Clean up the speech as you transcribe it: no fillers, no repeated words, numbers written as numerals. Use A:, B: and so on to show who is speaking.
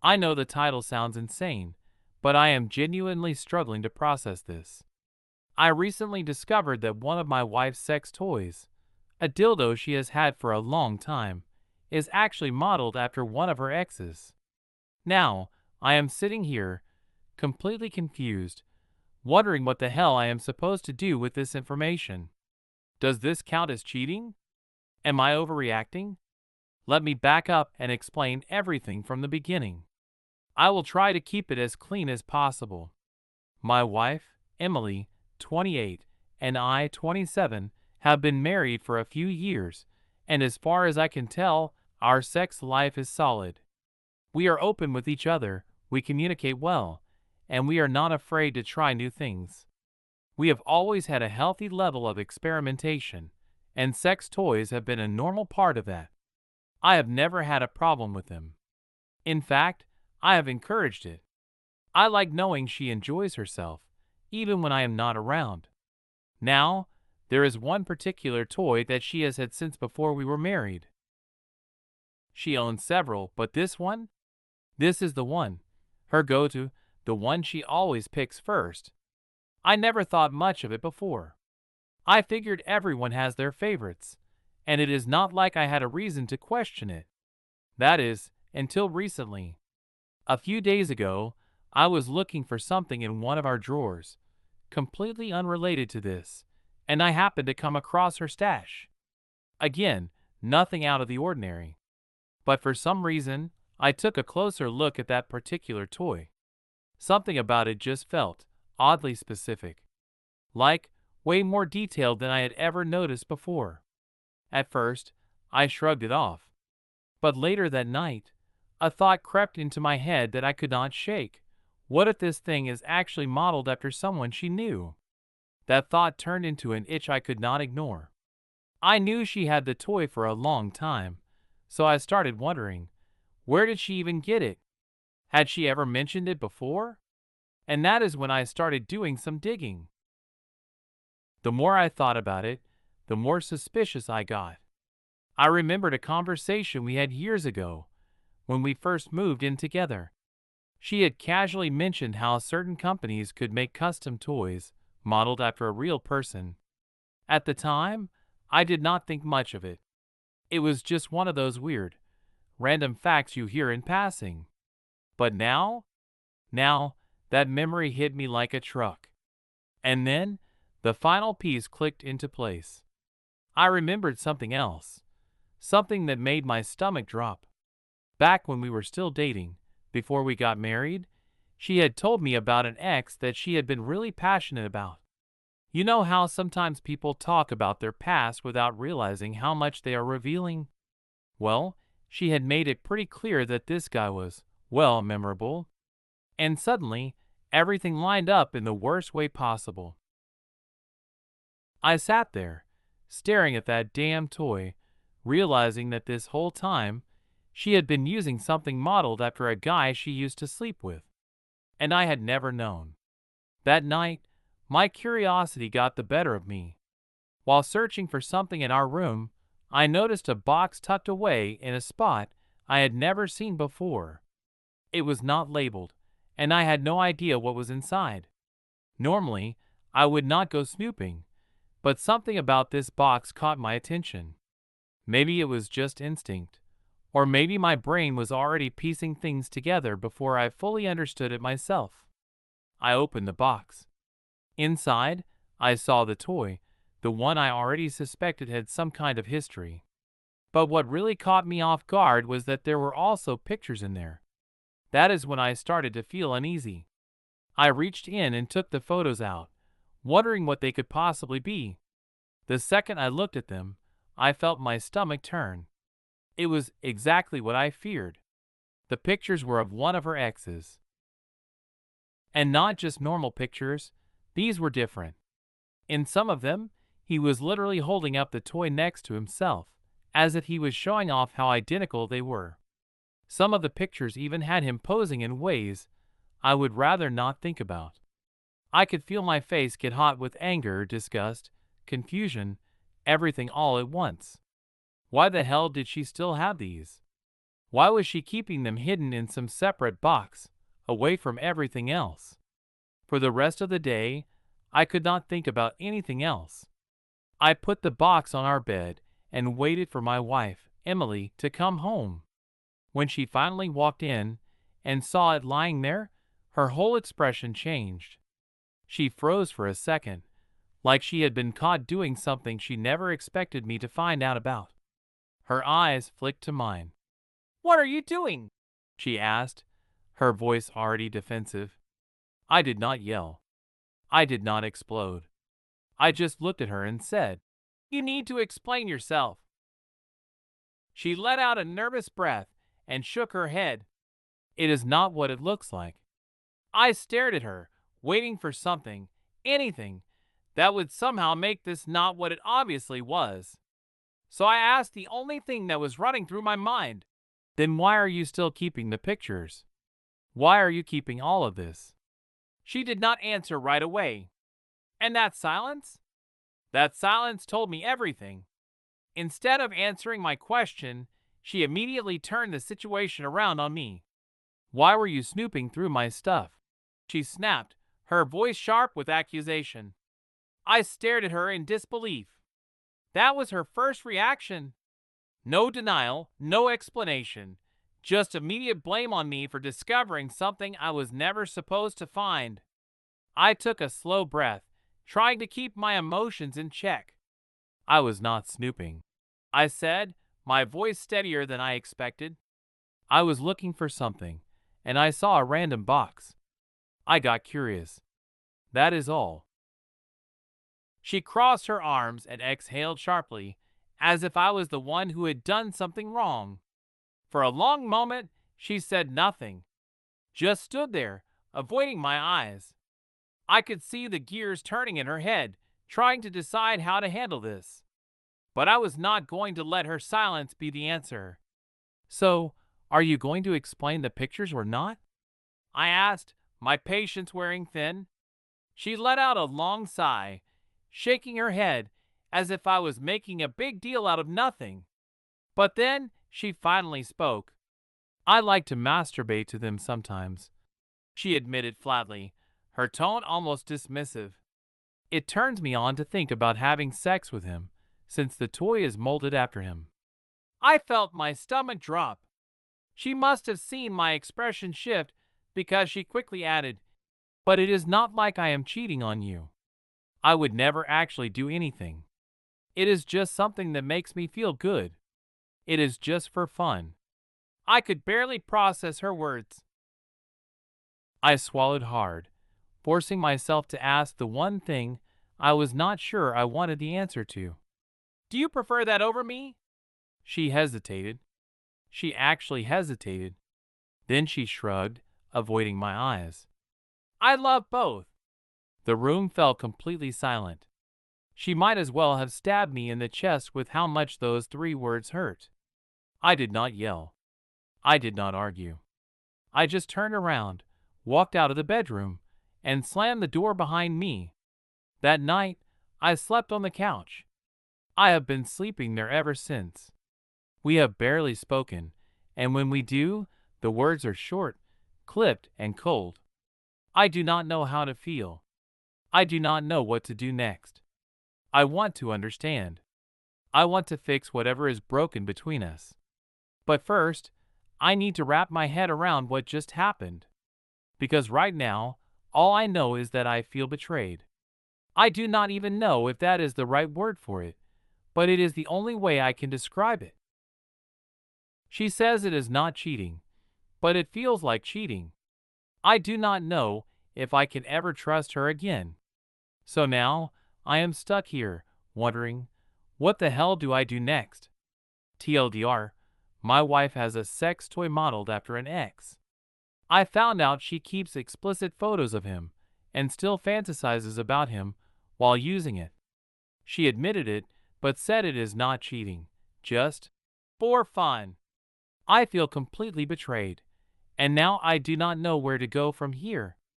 A: I know the title sounds insane, but I am genuinely struggling to process this. I recently discovered that one of my wife's sex toys, a dildo she has had for a long time, is actually modeled after one of her exes. Now, I am sitting here, completely confused, wondering what the hell I am supposed to do with this information. Does this count as cheating? Am I overreacting? Let me back up and explain everything from the beginning. I will try to keep it as clean as possible. My wife, Emily, 28, and I, 27, have been married for a few years, and as far as I can tell, our sex life is solid. We are open with each other, we communicate well, and we are not afraid to try new things. We have always had a healthy level of experimentation, and sex toys have been a normal part of that. I have never had a problem with them. In fact, I have encouraged it. I like knowing she enjoys herself, even when I am not around. Now, there is one particular toy that she has had since before we were married. She owns several, but this one? This is the one. Her go-to, the one she always picks first. I never thought much of it before. I figured everyone has their favorites, and it is not like I had a reason to question it. That is, until recently. A few days ago, I was looking for something in one of our drawers, completely unrelated to this, and I happened to come across her stash. Again, nothing out of the ordinary. But for some reason, I took a closer look at that particular toy. Something about it just felt oddly specific. Like, way more detailed than I had ever noticed before. At first, I shrugged it off. But later that night, a thought crept into my head that I could not shake. What if this thing is actually modeled after someone she knew? That thought turned into an itch I could not ignore. I knew she had the toy for a long time, so I started wondering, where did she even get it? Had she ever mentioned it before? And that is when I started doing some digging. The more I thought about it, the more suspicious I got. I remembered a conversation we had years ago, when we first moved in together. She had casually mentioned how certain companies could make custom toys modeled after a real person. At the time, I did not think much of it. It was just one of those weird, random facts you hear in passing. But now, that memory hit me like a truck. And then, the final piece clicked into place. I remembered something else. Something that made my stomach drop. Back when we were still dating, before we got married, she had told me about an ex that she had been really passionate about. You know how sometimes people talk about their past without realizing how much they are revealing? Well, she had made it pretty clear that this guy was, well, memorable. And suddenly, everything lined up in the worst way possible. I sat there, staring at that damn toy, realizing that this whole time, she had been using something modeled after a guy she used to sleep with. And I had never known. That night, my curiosity got the better of me. While searching for something in our room, I noticed a box tucked away in a spot I had never seen before. It was not labeled, and I had no idea what was inside. Normally, I would not go snooping, but something about this box caught my attention. Maybe it was just instinct, or maybe my brain was already piecing things together before I fully understood it myself. I opened the box. Inside, I saw the toy, the one I already suspected had some kind of history. But what really caught me off guard was that there were also pictures in there. That is when I started to feel uneasy. I reached in and took the photos out, wondering what they could possibly be. The second I looked at them, I felt my stomach turn. It was exactly what I feared. The pictures were of one of her exes. And not just normal pictures, these were different. In some of them, he was literally holding up the toy next to himself, as if he was showing off how identical they were. Some of the pictures even had him posing in ways I would rather not think about. I could feel my face get hot with anger, disgust, confusion, everything all at once. Why the hell did she still have these? Why was she keeping them hidden in some separate box, away from everything else? For the rest of the day, I could not think about anything else. I put the box on our bed and waited for my wife, Emily, to come home. When she finally walked in and saw it lying there, her whole expression changed. She froze for a second, like she had been caught doing something she never expected me to find out about. Her eyes flicked to mine. "What are you doing?" she asked, her voice already defensive. I did not yell. I did not explode. I just looked at her and said, "You need to explain yourself." She let out a nervous breath and shook her head. "It is not what it looks like." I stared at her, waiting for something, anything, that would somehow make this not what it obviously was. So I asked the only thing that was running through my mind. "Then why are you still keeping the pictures? Why are you keeping all of this?" She did not answer right away. And that silence? That silence told me everything. Instead of answering my question, she immediately turned the situation around on me. "Why were you snooping through my stuff?" she snapped, her voice sharp with accusation. I stared at her in disbelief. That was her first reaction. No denial, no explanation, just immediate blame on me for discovering something I was never supposed to find. I took a slow breath, trying to keep my emotions in check. "I was not snooping," I said, my voice steadier than I expected. "I was looking for something, and I saw a random box. I got curious. That is all." She crossed her arms and exhaled sharply, as if I was the one who had done something wrong. For a long moment, she said nothing, just stood there, avoiding my eyes. I could see the gears turning in her head, trying to decide how to handle this. But I was not going to let her silence be the answer. "So, are you going to explain the pictures or not?" I asked, my patience wearing thin. She let out a long sigh, shaking her head as if I was making a big deal out of nothing. But then she finally spoke. "I like to masturbate to them sometimes," she admitted flatly, her tone almost dismissive. "It turns me on to think about having sex with him, since the toy is molded after him." I felt my stomach drop. She must have seen my expression shift because she quickly added, "But it is not like I am cheating on you. I would never actually do anything. It is just something that makes me feel good. It is just for fun." I could barely process her words. I swallowed hard, forcing myself to ask the one thing I was not sure I wanted the answer to. "Do you prefer that over me?" She hesitated. She actually hesitated. Then she shrugged, avoiding my eyes. "I love both." The room fell completely silent. She might as well have stabbed me in the chest with how much those 3 words hurt. I did not yell. I did not argue. I just turned around, walked out of the bedroom, and slammed the door behind me. That night, I slept on the couch. I have been sleeping there ever since. We have barely spoken, and when we do, the words are short, clipped, and cold. I do not know how to feel. I do not know what to do next. I want to understand. I want to fix whatever is broken between us. But first, I need to wrap my head around what just happened. Because right now, all I know is that I feel betrayed. I do not even know if that is the right word for it, but it is the only way I can describe it. She says it is not cheating, but it feels like cheating. I do not know if I can ever trust her again. So now, I am stuck here, wondering, what the hell do I do next? TLDR, my wife has a sex toy modeled after an ex. I found out she keeps explicit photos of him and still fantasizes about him while using it. She admitted it, but said it is not cheating, just for fun. I feel completely betrayed, and now I do not know where to go from here.